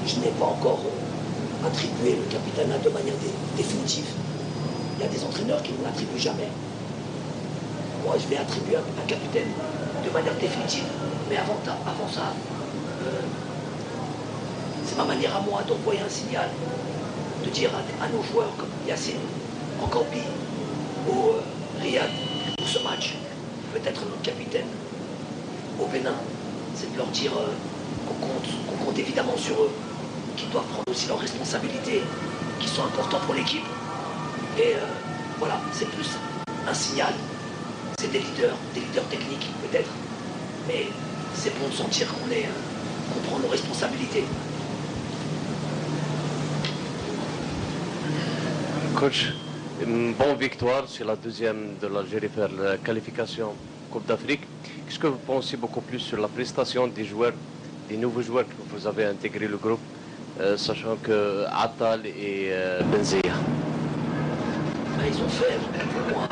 je n'ai pas encore attribué le capitana de manière définitive. Il y a des entraîneurs qui ne l'attribuent jamais. Moi, je vais attribuer un capitaine de manière définitive. Mais avant ça, c'est ma manière à moi d'envoyer un signal, de dire à nos joueurs comme Yacine, Enkambi ou Riyad, pour ce match, peut-être notre capitaine au Bénin, c'est de leur dire qu'on compte évidemment sur eux, qu'ils doivent prendre aussi leurs responsabilités, qui sont importants pour l'équipe. Et voilà, c'est plus un signal. C'est des leaders techniques peut-être, mais c'est bon de sentir qu'on prend nos responsabilités. Coach, une bonne victoire, c'est la deuxième de l'Algérie vers la qualification Coupe d'Afrique. Qu'est-ce que vous pensez beaucoup plus sur la prestation des joueurs, des nouveaux joueurs que vous avez intégré le groupe, sachant que Attal et Benzia? Ils ont fait pour moi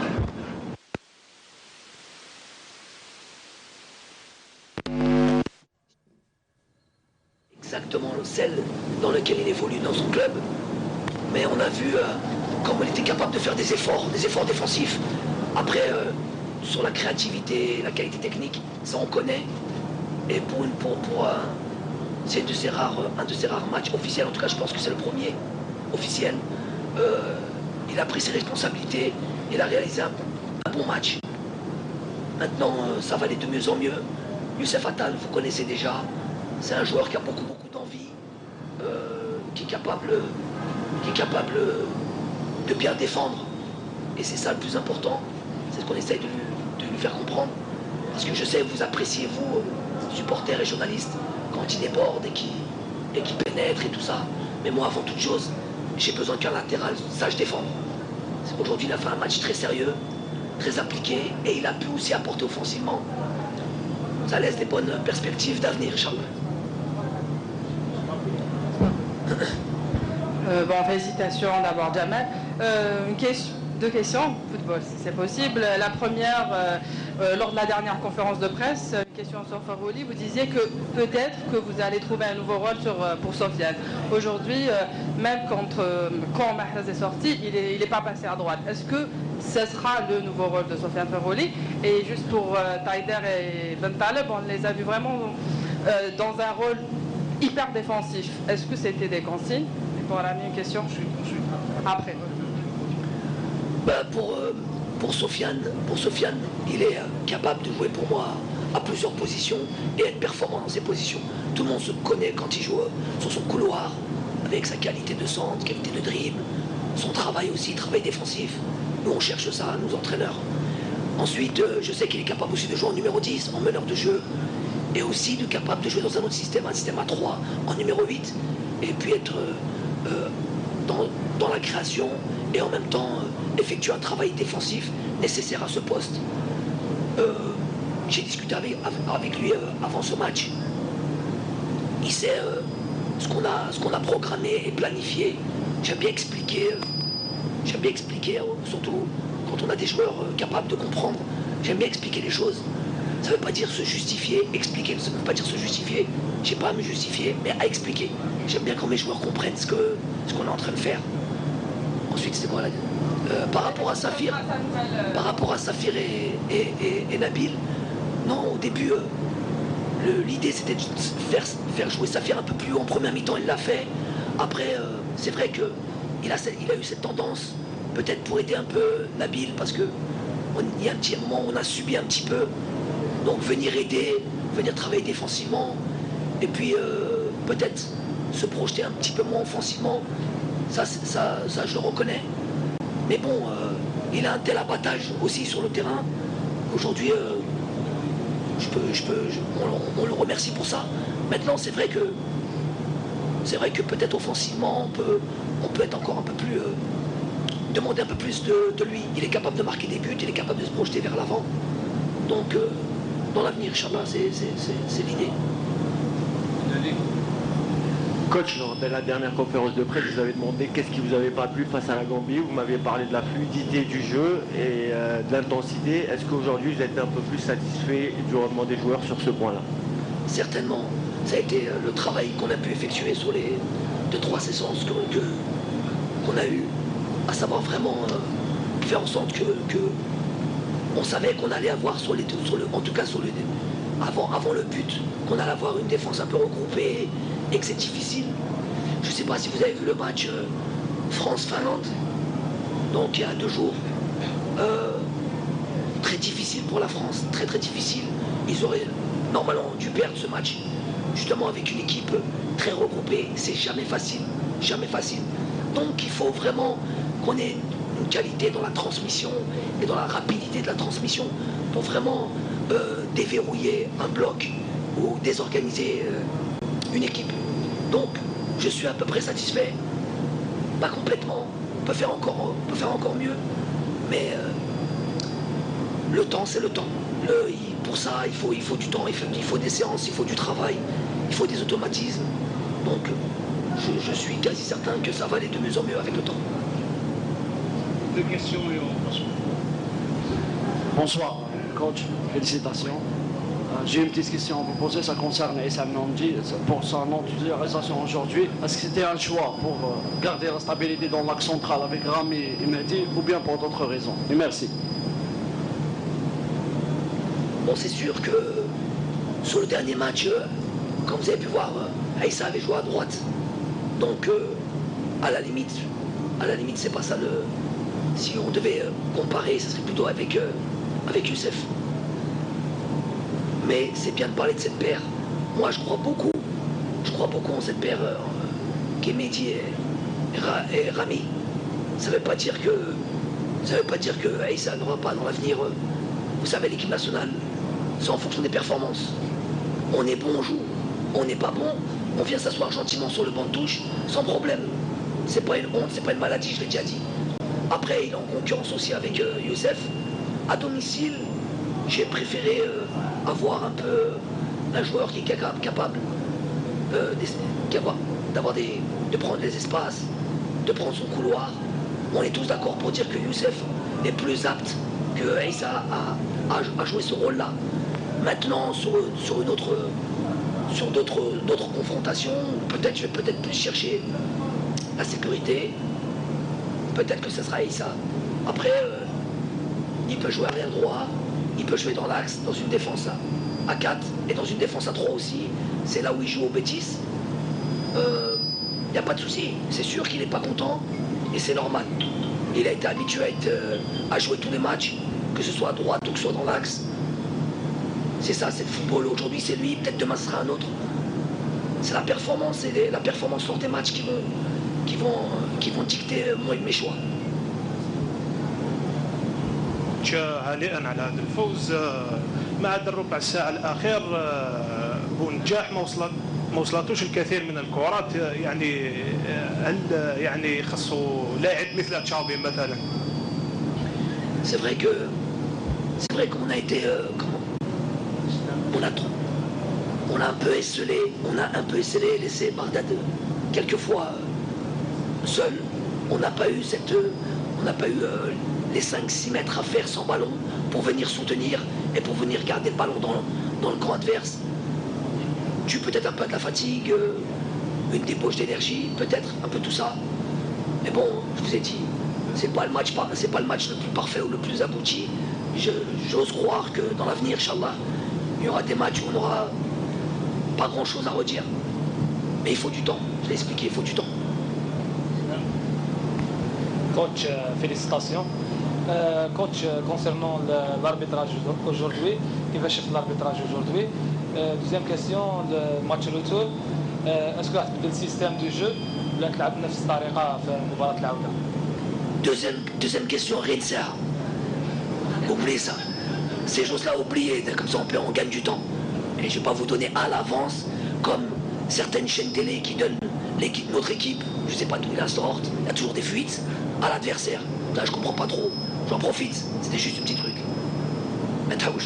exactement celle dans laquelle il évolue dans son club. Mais on a vu comment il était capable de faire des efforts défensifs. Après, sur la créativité, la qualité technique, ça on connaît. Et c'est un de ses rares matchs officiels, en tout cas je pense que c'est le premier officiel. Il a pris ses responsabilités, il a réalisé un bon match. Maintenant, ça va aller de mieux en mieux. Youssef Attal, vous connaissez déjà, c'est un joueur qui a beaucoup d'envie, qui est capable de bien défendre. Et c'est ça le plus important, c'est ce qu'on essaye de lui faire comprendre. Parce que je sais, vous appréciez, vous, supporters et journalistes, quand il déborde et qu'il pénètre et tout ça. Mais moi, avant toute chose, j'ai besoin qu'un latéral sache défendre. Aujourd'hui, il a fait un match très sérieux, très appliqué, et il a pu aussi apporter offensivement. Ça laisse des bonnes perspectives d'avenir, Charles. Bon, félicitations d'abord, Jamal. Deux questions, football, si c'est possible. La première, lors de la dernière conférence de presse, une question sur Farouli, vous disiez que peut-être que vous allez trouver un nouveau rôle pour Sofiane. Aujourd'hui, même quand Mahrez est sorti, il n'est pas passé à droite. Est-ce que ce sera le nouveau rôle de Sofiane Farouli? Et juste pour Taider et Ben Taleb, on les a vus vraiment dans un rôle hyper défensif. Est-ce que c'était des consignes? Et pour la même question, après. Pour Sofiane, il est capable de jouer pour moi à plusieurs positions et être performant dans ses positions. Tout le monde se connaît quand il joue sur son couloir, avec sa qualité de centre, qualité de dribble, son travail aussi, travail défensif. Nous on cherche ça, nous entraîneurs. Ensuite, je sais qu'il est capable aussi de jouer en numéro 10, en meneur de jeu, et aussi capable de jouer dans un autre système, un système à 3, en numéro 8, et puis être dans la création et en même temps effectuer un travail défensif nécessaire à ce poste. J'ai discuté avec lui avant ce match. Il sait ce qu'on a programmé et planifié. J'aime bien expliquer, surtout quand on a des joueurs capables de comprendre. J'aime bien expliquer les choses. Ça ne veut pas dire se justifier, expliquer, ça ne veut pas dire se justifier. Je n'ai pas à me justifier, mais à expliquer. J'aime bien quand mes joueurs comprennent ce qu'on est en train de faire. Ensuite, c'est quoi là par rapport à Safir et Nabil, non, au début, l'idée c'était de faire jouer Safir un peu plus haut en première mi-temps, il l'a fait. Après, c'est vrai qu'il a eu cette tendance, peut-être pour aider un peu Nabil, parce qu'il y a un petit moment où on a subi un petit peu. Donc venir aider, venir travailler défensivement, et puis peut-être se projeter un petit peu moins offensivement, ça je le reconnais. Mais bon, il a un tel abattage aussi sur le terrain qu'aujourd'hui, on le remercie pour ça. Maintenant, c'est vrai que peut-être offensivement, on peut être encore un peu plus demander un peu plus de lui. Il est capable de marquer des buts, il est capable de se projeter vers l'avant. Donc, dans l'avenir, Inch'Allah, c'est l'idée. Coach, lors de la dernière conférence de presse, je vous avais demandé qu'est-ce qui vous avait pas plu face à la Gambie. Vous m'aviez parlé de la fluidité du jeu et de l'intensité. Est-ce qu'aujourd'hui, vous êtes un peu plus satisfait du rendement des joueurs sur ce point-là? Certainement. ça a été le travail qu'on a pu effectuer sur les 2-3 séances qu'on a eu, à savoir vraiment faire en sorte que on savait qu'on allait avoir en tout cas avant le but, qu'on allait avoir une défense un peu regroupée et que c'est difficile. Je ne sais pas si vous avez vu le match France-Finlande, donc il y a 2 jours. Très difficile pour la France, très très difficile. Ils auraient normalement dû perdre ce match, justement avec une équipe très regroupée. C'est jamais facile, jamais facile. Donc il faut vraiment qu'on ait une qualité dans la transmission et dans la rapidité de la transmission pour vraiment déverrouiller un bloc ou désorganiser une équipe. Donc je suis à peu près satisfait, pas complètement, on peut faire encore mieux, mais le temps c'est le temps. Pour ça il faut du temps, il faut des séances, il faut du travail, il faut des automatismes. Donc je suis quasi certain que ça va aller de mieux en mieux avec le temps. 2 questions et on passe. Bonsoir, coach, félicitations. J'ai une petite question à vous poser, ça concerne Issa Mnandi pour son non-titularisation aujourd'hui. Est-ce que c'était un choix pour garder la stabilité dans l'axe central avec Rami et Mehdi ou bien pour d'autres raisons? Et merci. Bon, c'est sûr que sur le dernier match, comme vous avez pu voir, Issa avait joué à droite. Donc, à la limite, c'est pas ça le... Si on devait comparer, ça serait plutôt avec Youssef. Mais c'est bien de parler de cette paire. Moi, je crois beaucoup en cette paire qui est Mehdi et Rami. Ça ne veut pas dire que Issa n'aura pas dans l'avenir. Vous savez, l'équipe nationale, c'est en fonction des performances. On est bon, on joue. On n'est pas bon, on vient s'asseoir gentiment sur le banc de touche, sans problème. C'est pas une honte, c'est pas une maladie, je l'ai déjà dit. Après, il est en concurrence aussi avec Youssef. À domicile, j'ai préféré avoir un peu un joueur qui est capable de prendre les espaces, de prendre son couloir. On est tous d'accord pour dire que Youssef est plus apte que Issa à jouer ce rôle-là. Maintenant, sur d'autres confrontations, je vais peut-être plus chercher la sécurité. Peut-être que ce sera Issa. Après, il peut jouer arrière droit, il peut jouer dans l'axe, dans une défense à 4 et dans une défense à 3 aussi. C'est là où il joue au Betis. Il n'y a pas de souci. C'est sûr qu'il n'est pas content et c'est normal. Il a été habitué à jouer tous les matchs, que ce soit à droite ou que ce soit dans l'axe. C'est ça, c'est le football. Aujourd'hui, c'est lui, peut-être demain, ce sera un autre. C'est la performance et la performance lors des matchs qui vont dicter mes choix. هانئا على هذا الفوز مع هذا الربع ساعة الأخير بنجاح ما وصلتوش الكثير من الكرات يعني هل يعني خصو لاعب مثل تشافي مثلا؟ C'est vrai qu'on a été on a un peu esselé et laissé Bagdad quelquefois seul. On n'a pas eu les 5-6 mètres à faire sans ballon pour venir soutenir et pour venir garder le ballon dans le camp adverse. Dû peut-être un peu de la fatigue, une débauche d'énergie, peut-être un peu tout ça. Mais bon, je vous ai dit, c'est pas le match le plus parfait ou le plus abouti. J'ose croire que dans l'avenir, Inch'Allah, il y aura des matchs où on n'aura pas grand-chose à redire. Mais il faut du temps, je l'ai expliqué, il faut du temps. Coach, félicitations. Coach, concernant l'arbitrage aujourd'hui, qui va chercher l'arbitrage aujourd'hui. Deuxième question, le match retour. Est-ce que le système du jeu ولا تلعب بنفس الطريقة في مباراة العودة؟ Deuxième question, Renza. Oubliez ça. Ces choses-là, oubliez. Comme ça, on gagne du temps. Et je ne vais pas vous donner à l'avance, comme certaines chaînes télé qui donnent notre équipe, je ne sais pas d'où ils la sortent, il y a toujours des fuites à l'adversaire. Là, je ne comprends pas trop. J'en profite. C'était juste un petit truc. ما تحوش.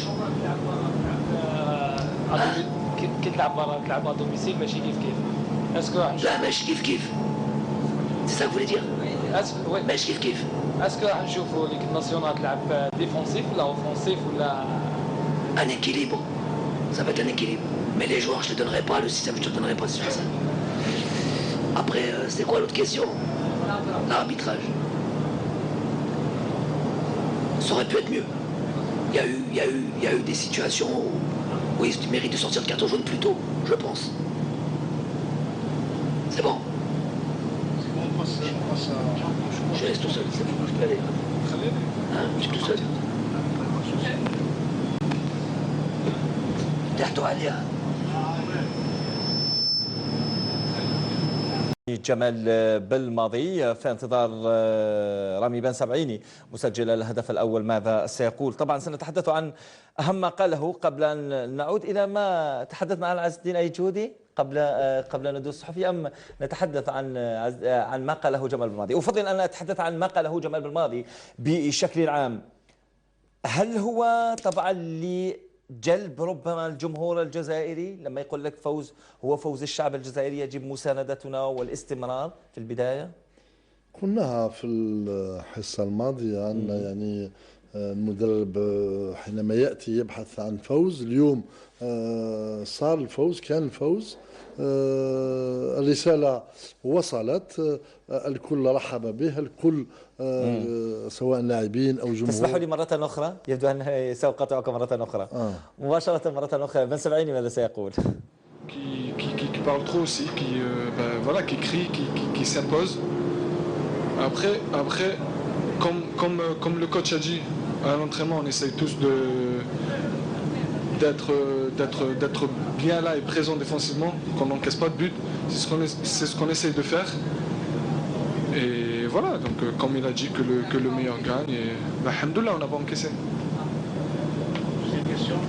كي تلعب برا تلعب à domicile ماشي كيف كيف. Est-ce que لا ماشي كيف كيف. C'est ça que vous voulez dire? Oui. ماشي كيف كيف. Est-ce que نشوفوا l'équipe nationale تلعب défensif ولا offensif ولا Un équilibre. Ça va être un équilibre. Mais les joueurs, je ne te donnerai pas, le système, je ne te donnerai pas sur ça. Après, c'est quoi l'autre question? L'arbitrage. Ça aurait pu être mieux. Il y a eu des situations où il mérite de sortir de carton jaune plus tôt, je pense. C'est bon. Je laisse tout seul, c'est bon, je peux aller. Hein, je suis tout seul. تحتوا عليها. جمال بالماضي في انتظار رامي بن سبعيني مسجل الهدف الأول ماذا سيقول. طبعا سنتحدث عن أهم ما قاله قبل أن نعود إلى ما تحدث معنا عز الدين أيجودي قبل ندوس الصحفي، أم نتحدث عن ما قاله جمال بالماضي. أفضل أن أتحدث عن ما قاله جمال بالماضي بشكل عام. هل هو طبعا جلب ربما الجمهور الجزائري لما يقول لك فوز هو فوز الشعب الجزائري يجب مساندتنا والاستمرار في البداية؟ قلناها في الحصة الماضية أن يعني المدرب حينما يأتي يبحث عن فوز. اليوم صار الفوز، كان الفوز، الرسالة وصلت، الكل رحب به، الكل سواء لاعبين أو جمهور. تسمحوا لي مرة أخرى، يبدو أن سأقاطعك مرة أخرى. مباشرة مرة أخرى، بن سبعيني ماذا سيقول؟ Qui parle trop aussi, voilà, qui crie, qui s'impose. Après comme le coach a dit, à l'entraînement, on essaye tous d'être bien là et présent défensivement, qu'on n'encaisse pas de but. C'est ce qu'on essaye de faire. Et voilà, donc comme il a dit que le meilleur gagne, et alhamdoulilah, on n'a pas encaissé. J'ai une question.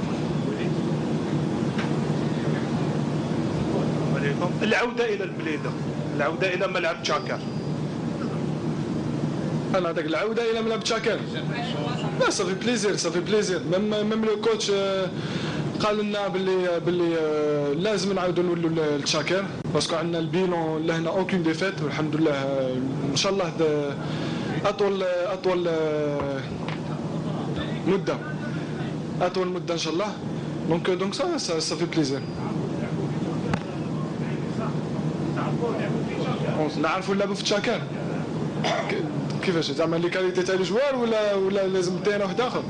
العودة إلى البليدة، العودة إلى ملعب تشاكر. أنا هذاك العودة إلى ملعب تشاكر. لا ça fait plaisir. Même le coach قال لنا باللي لازم نعاودوا نولوا لتشاكر باسكو عندنا البيلون لهنا اوكين ديفيت والحمد لله ان شاء الله اطول مده ان شاء الله دونك ça fait plaisir. نعرفوا اللعب في تشاكر كيفاش زعما لي كاليتي تاع الجوار ولا لازم تاعنا واحد اخر.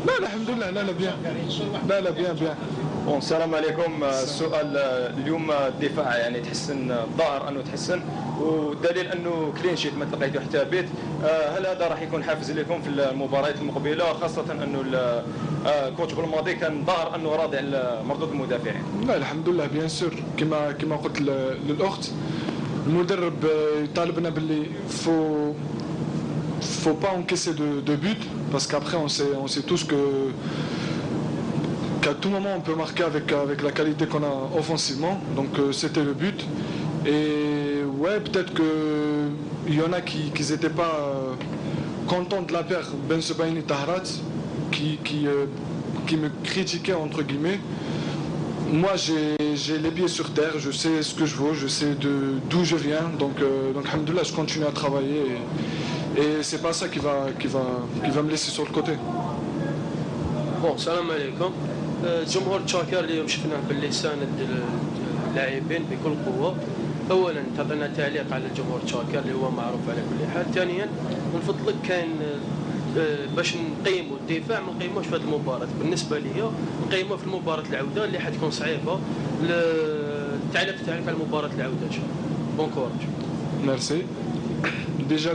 لا الحمد لله لا بيان لا بيان. السلام عليكم. السؤال اليوم الدفاع يعني تحسن، ظاهر انه تحسن، والدليل انه كلين شيت ما تلقيتوا حتى بيت. هل هذا راح يكون حافز لكم في المباريات المقبله، خاصه انه الكوتش بالماضي كان ظاهر انه راضي على مردود المدافعين؟ لا الحمد لله بيان سور، كما قلت للاخت، المدرب يطالبنا باللي faut pas encaisser de but parce qu'après on sait tous qu'à tout moment on peut marquer avec la qualité qu'on a offensivement, donc c'était le but. Et ouais, peut-être que il y en a qui n'étaient pas contents de la paire Ben Sebaini Tahrat qui me critiquaient entre guillemets. Moi j'ai les pieds sur terre, je sais ce que je vaux, je sais d'où je viens, donc alhamdoulilah, je continue à travailler et c'est pas ça qui va me laisser sur le côté. Bon, salam alaikum. جمهور تشاكر اليوم شفنا باللي ساند اللاعبين بكل قوه. اولا تعطينا تعليق على الجمهور تشاكر اللي هو معروف على كل حال. ثانيا من فضلك كاين باش نقيموا الدفاع ما نقيموش في هذه المباراه. بالنسبه لي نقيموه في المباراه العوده اللي حتكون صعيبه. تعليق على مباراه العوده ان شاء الله. بون كوراج. ميرسي. Déjà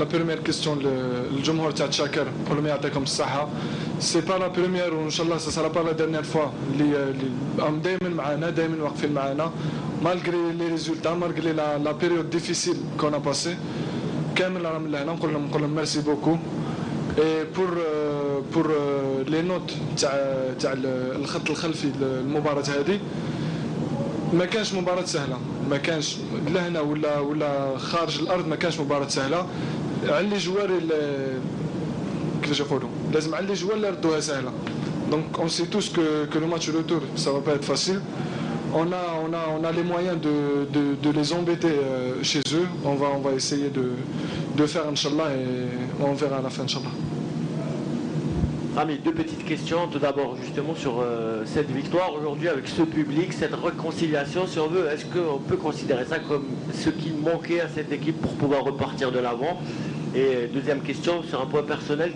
la première question, le جمهور تاع تشاكر كلهم يعطيكم الصحة. سي با لا بروميير وان شاء الله سا با لا ديرنيير فوا اللي دائما معنا، دائما واقفين معنا مالغري لي ريزولتا، مالغري لا بيريود ديفيسيل كون ا باسي. كامل راهم لهنا نقول لهم ميرسي بوكو. اي بور لي نوت تاع الخط الخلفي المباراة هذه، ما كانش مباراة سهلة، ما كانش لهنا ولا خارج الارض، ما كانش مباراة سهلة. على لي جوار كيفاش يقولوا، لازم على لي جوار اللي ردوها سهلة. Donc on sait tous que le match retour ça va pas être facile. On a les moyens de les embêter chez eux. On va essayer de faire inchallah et on verra à la fin inchallah. Rami, deux petites questions. Tout d'abord, justement, sur cette victoire aujourd'hui avec ce public, cette réconciliation, si on veut. Est-ce qu'on peut considérer ça comme ce qui manquait à cette équipe pour pouvoir repartir de l'avant? Et deuxième question, sur un point personnel,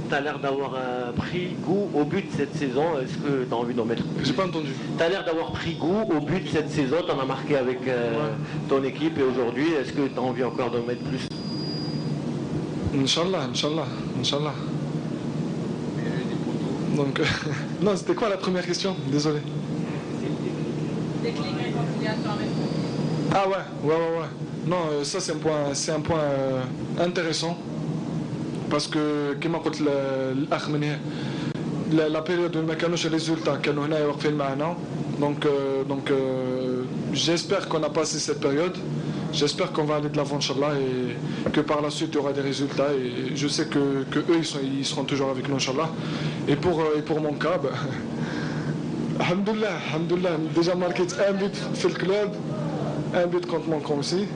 tu as l'air d'avoir pris goût au but cette saison. Est-ce que tu as envie d'en mettre plus? J'ai pas entendu. Tu as l'air d'avoir pris goût au but cette saison. Tu en as marqué avec ton équipe et aujourd'hui, est-ce que tu as envie encore d'en mettre plus? Inch'Allah, Inch'Allah, Inch'Allah. Donc, non, c'était quoi la première question? Désolé. Ah ouais. Non, ça c'est un point intéressant. Parce que, comme a dit l'akh من هنا, la période où ما كانوش résultats كانوا هنا واقفين معنا. Donc j'espère qu'on a passé cette période. J'espère qu'on va aller de l'avant, Inch'Allah, et que par la suite il y aura des résultats. Et je sais que eux ils seront toujours avec nous, Inch'Allah. Et pour mon cas, alhamdoulilah, déjà marqué un but dans le club, un but contre mon camp aussi,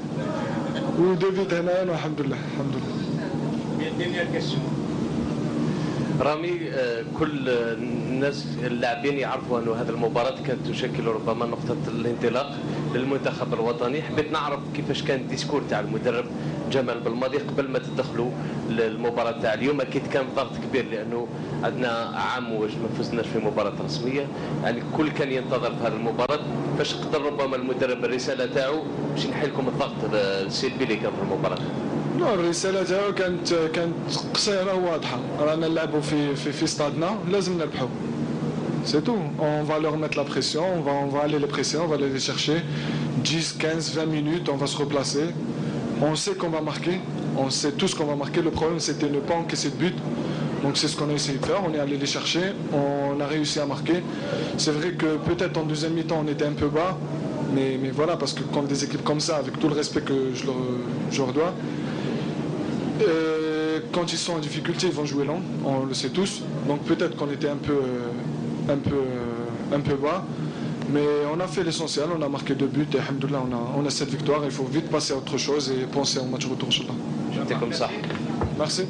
ou deux buts هنا, alhamdoulilah. Dernière question. رامي كل الناس اللاعبين يعرفوا أن هذه المباراة كانت تشكل ربما نقطة الانطلاق للمنتخب الوطني. حبيت نعرف كيفاش كان الديسكور تاع المدرب جمال بالماضي قبل ما تدخلوا للمباراة تاع اليوم. أكيد كان ضغط كبير لأنه عندنا عام واش ما فزناش في مباراة رسمية، يعني الكل كان ينتظر في هذه المباراة. فاش قدر ربما المدرب الرسالة تاعو باش ينحي لكم الضغط السلبي اللي كان في المباراة؟ الرسالة تاعو كانت قصيرة وواضحة. رانا نلعبوا في استادنا لازم نربحوا. C'est tout. On va leur mettre la pression, on va aller les presser, on va aller les chercher. 10, 15, 20 minutes, on va se replacer. On sait qu'on va marquer, on sait tous qu'on va marquer. Le problème c'était ne pas encaisser de but. Donc c'est ce qu'on a essayé de faire, on est allé les chercher, on a réussi à marquer. C'est vrai que peut-être en deuxième mi-temps on était un peu bas, mais voilà, parce que contre des équipes comme ça, avec tout le respect que je leur dois, quand ils sont en difficulté, ils vont jouer lent, on le sait tous. Donc peut-être qu'on était un peu bas, mais on a fait l'essentiel, on a marqué 2 buts et alhamdoulilah, on a cette victoire. Il faut vite passer à autre chose et penser au match retour. J'étais comme ça. Merci.